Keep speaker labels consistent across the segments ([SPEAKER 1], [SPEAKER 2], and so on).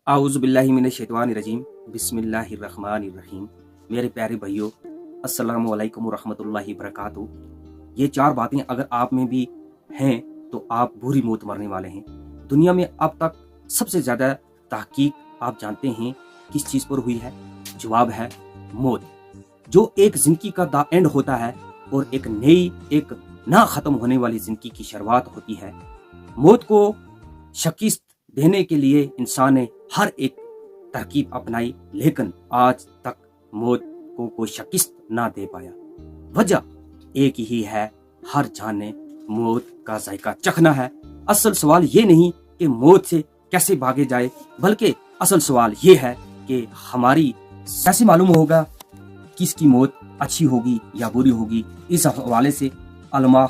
[SPEAKER 1] आऊज़ु बिल्लाहि मिनश्शैतानिर्रजीम बिस्मिल्लाहिर्रहमानिर्रहीम। मेरे प्यारे भाइयों, अस्सलामु अलैकुम रहमतुल्लाहि बरकातहू। ये चार बातें अगर आप में भी हैं तो आप बुरी मौत मरने वाले हैं। दुनिया में अब तक सबसे ज़्यादा तहकीक आप जानते हैं किस चीज़ पर हुई है? जवाब है मौत, जो एक ज़िंदगी का द एंड होता है और एक नई, एक ना ख़त्म होने वाली ज़िंदगी की शुरुआत होती है। मौत को शिकस्त देने के लिए इंसान ने हर एक तरकीब अपनाई, लेकिन आज तक मौत को कोई शिकस्त ना दे पाया। वजह एक ही है, हर जान ने मौत का जायका चखना है। असल सवाल ये नहीं कि मौत से कैसे भागे जाए, बल्कि असल सवाल ये है कि हमारी कैसे मालूम होगा किसकी मौत अच्छी होगी या बुरी होगी। इस हवाले से अल्लामा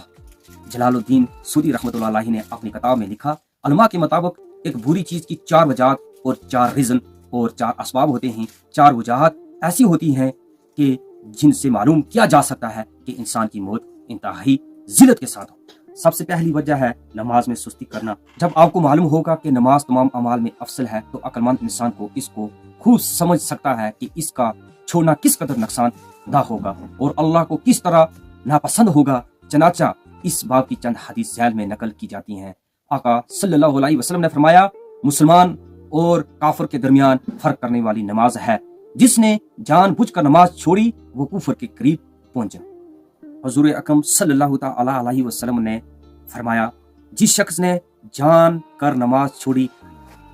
[SPEAKER 1] जलालुद्दीन सूरी रहमतुल्लाह अलैहि ने अपनी किताब में लिखा, अल्लामा के मुताबिक एक बुरी चीज की चार वजह और चार रीजन और चार असबाब होते हैं। चार वजहात ऐसी होती हैं कि जिनसे मालूम किया जा सकता है कि इंसान की मौत इंतहाई जिल्लत के साथ हो। सबसे पहली वजह है नमाज में सुस्ती करना। जब आपको मालूम होगा कि नमाज तमाम अमाल में अफसल है, तो अक्लमंद इंसान को इसको खूब समझ सकता है कि इसका छोड़ना किस कदर नुकसान दा होगा और अल्लाह को किस तरह नापसंद होगा। चनाचा इस बाब की चंद हदीस झैल में नकल की जाती हैं। आका सल्लल्लाहु अलैहि वसल्लम ने फरमाया, मुसलमान और काफिर के दरमियान फर्क करने वाली नमाज है, जिसने जानबूझकर नमाज छोड़ी वो कुफर के करीब पहुंचा। हुजूर अकरम सल्लल्लाहु तआला अलैहि वसल्लम ने फरमाया, जिस शख्स ने जान कर नमाज छोड़ी,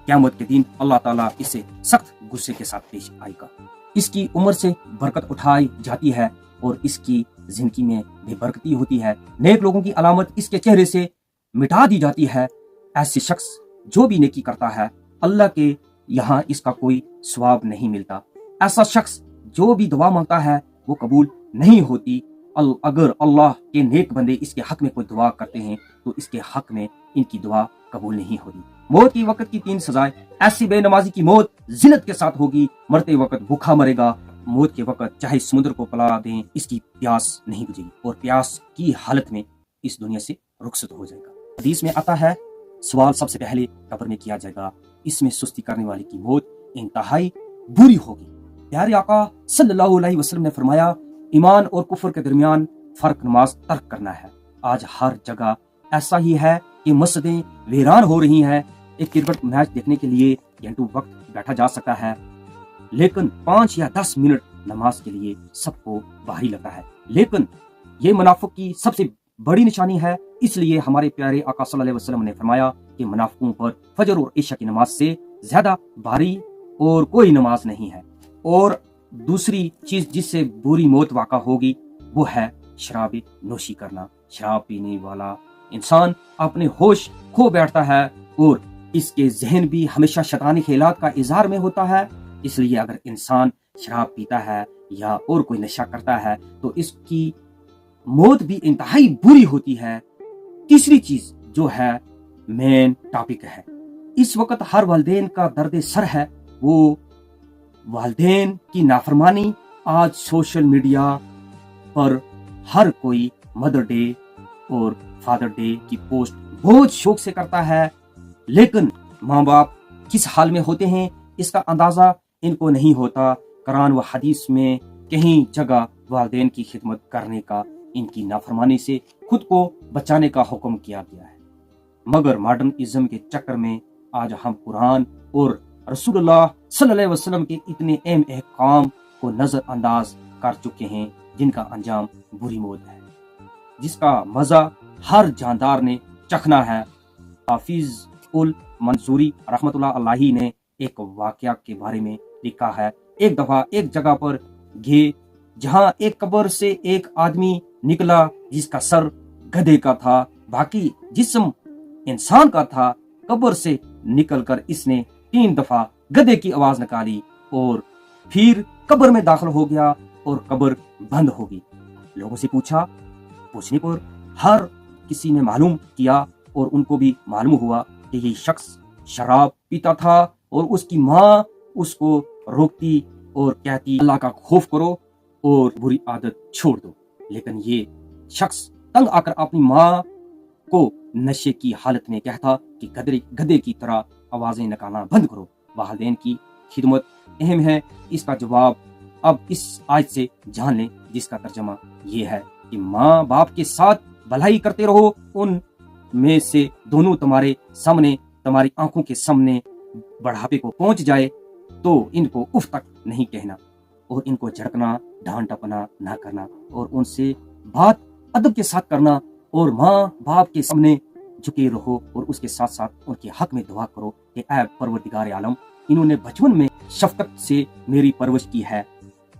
[SPEAKER 1] क़यामत के दिन अल्लाह ताला इसे सख्त गुस्से के साथ पेश आएगा। इसकी उम्र से बरकत उठाई जाती है और इसकी जिंदगी में बेबरकती होती है। नेक लोगों की अलामत इसके चेहरे से मिटा दी जाती है। ऐसे शख्स जो भी नेकी करता है, अल्लाह के यहाँ इसका कोई सवाब नहीं मिलता। ऐसा शख्स जो भी दुआ मांगता है वो कबूल नहीं होती। अगर अल्लाह के नेक बंदे इसके हक में कोई दुआ करते हैं तो इसके हक में इनकी दुआ कबूल नहीं होती। मौत की वक्त की तीन सजाएं। ऐसी बेनमाजी की मौत जिल्लत के साथ होगी। मरते वक्त भूखा मरेगा। मौत के वक्त चाहे समुद्र को पिला दें, इसकी प्यास नहीं बुझेगी और प्यास की हालत में इस दुनिया से रुखसत हो जाएगा। हदीस में आता है, सवाल सबसे पहले कब्र में किया जाएगा। इसमें सुस्ती करने वाले की मौत इंतहाई बुरी होगी। प्यारे आका सल्लल्लाहु अलैहि वसल्लम ने फरमाया, ईमान और कुफर के दरमियान फर्क नमाज तर्क करना है। आज हर जगह ऐसा ही है कि मस्जिदें वीरान हो रही हैं। एक क्रिकेट मैच देखने के लिए घंटों वक्त बैठा जा सकता है, लेकिन 5 या 10 मिनट नमाज के लिए सबको भारी लगता है। लेकिन ये मुनाफिक की सबसे बड़ी निशानी है। इसलिए हमारे प्यारे आका सल्लल्लाहु अलैहि वसल्लम ने फरमाया कि मुनाफिकों पर फजर और इशा की नमाज से ज्यादा भारी और कोई नमाज नहीं है। और दूसरी चीज जिससे बुरी मौत वाक़ा होगी वो है शराब नोशी करना। शराब पीने वाला इंसान अपने होश खो बैठता है और इसके जहन भी हमेशा शैतानी ख्यालात का इज़हार में होता है। इसलिए अगर इंसान शराब पीता है या और कोई नशा करता है तो इसकी मौत भी इंतहाई बुरी होती है। तीसरी चीज जो है मेन टॉपिक है, इस वक्त हर वालिदैन का दर्द सर है, वो वालिदैन की नाफरमानी। आज सोशल मीडिया पर हर कोई मदर डे और फादर डे की पोस्ट बहुत शौक से करता है, लेकिन माँ बाप किस हाल में होते हैं इसका अंदाजा इनको नहीं होता। कुरान व हदीस में कहीं जगह वालिदैन की खिदमत करने का, इनकी नाफरमानी से खुद को बचाने का हुक्म किया गया है। मगर मॉडर्न इज्म के चक्कर में आज हम कुरान और रसूलुल्लाह सल्लल्लाहु अलैहि वसल्लम के इतने अहम अहकाम को नजरअंदाज कर चुके हैं, जिनका अंजाम बुरी मौत है, जिसका मजा हर जानदार ने चखना है। हाफिज उल मंसूरी रहमतुल्लाह अलैहि ने एक वाकया के बारे में लिखा है। एक दफा एक जगह पर गए जहां एक कब्र से एक आदमी निकला जिसका सर गधे का था, बाकी जिस्म इंसान का था। कब्र से निकलकर इसने 3 दफा गधे की आवाज निकाली और फिर कब्र में दाखिल हो गया और कब्र बंद हो गई। लोगों से पूछने पर हर किसी ने मालूम किया और उनको भी मालूम हुआ कि ये शख्स शराब पीता था और उसकी माँ उसको रोकती और कहती, अल्लाह का खौफ करो और बुरी आदत छोड़ दो। लेकिन ये शख्स तंग आकर अपनी माँ को नशे की हालत में कहता कि गधे की तरह आवाजें निकालना बंद करो। والدین کی خدمت اہم ہے، اس کا جواب اب اس آیت سے جان لیں، جس کا ترجمہ یہ ہے کہ ماں باپ کے ساتھ بھلائی کرتے رہو، ان میں سے دونوں تمہارے سامنے، تمہاری آنکھوں کے سامنے بڑھاپے کو پہنچ جائے تو ان کو اف تک نہیں کہنا، اور ان کو جھڑکنا، ڈانٹ ٹپنا نہ کرنا، اور ان سے بات ادب کے ساتھ کرنا، اور ماں باپ کے سامنے جھکے رہو، اور اس کے ساتھ ساتھ ان کے حق میں دعا کرو کہ اے پروردگار عالم، انہوں نے بچپن میں شفقت سے میری پرورش کی ہے،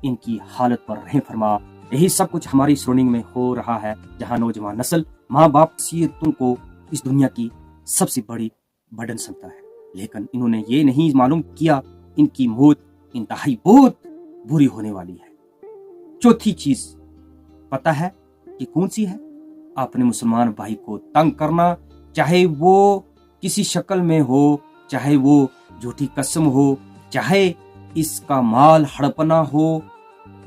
[SPEAKER 1] ان کی حالت پر رحم فرما۔ یہی سب کچھ ہماری سروننگ میں ہو رہا ہے، جہاں نوجوان نسل ماں باپ وصیتوں کو اس دنیا کی سب سے بڑی برڈن سمجھتا ہے، لیکن انہوں نے یہ نہیں معلوم کیا ان کی موت انتہائی بہت بری ہونے والی ہے۔ چوتھی چیز پتہ ہے کہ کون سی ہے؟ اپنے مسلمان بھائی کو تنگ کرنا، چاہے وہ کسی شکل میں ہو، چاہے وہ جھوٹی قسم ہو، چاہے اس کا مال ہڑپنا ہو،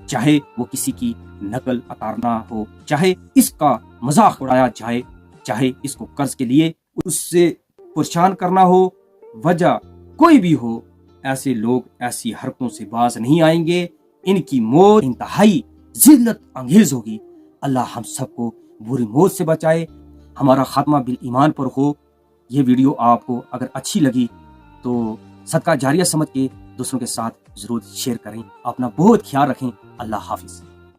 [SPEAKER 1] چاہے وہ کسی کی نقل اتارنا ہو، چاہے اس کا مذاق اڑایا جائے، چاہے اس کو قرض کے لیے اس سے پریشان کرنا ہو، وجہ کوئی بھی ہو، ایسے لوگ ایسی حرکتوں سے باز نہیں آئیں گے، ان کی موت انتہائی ذلت انگیز ہوگی۔ اللہ ہم سب کو بری موت سے بچائے، ہمارا خاتمہ بالایمان پر ہو۔ یہ ویڈیو آپ کو اگر اچھی لگی تو صدقہ جاریہ سمجھ کے دوسروں کے ساتھ ضرور شیئر کریں۔ اپنا بہت خیال رکھیں۔ اللہ حافظ۔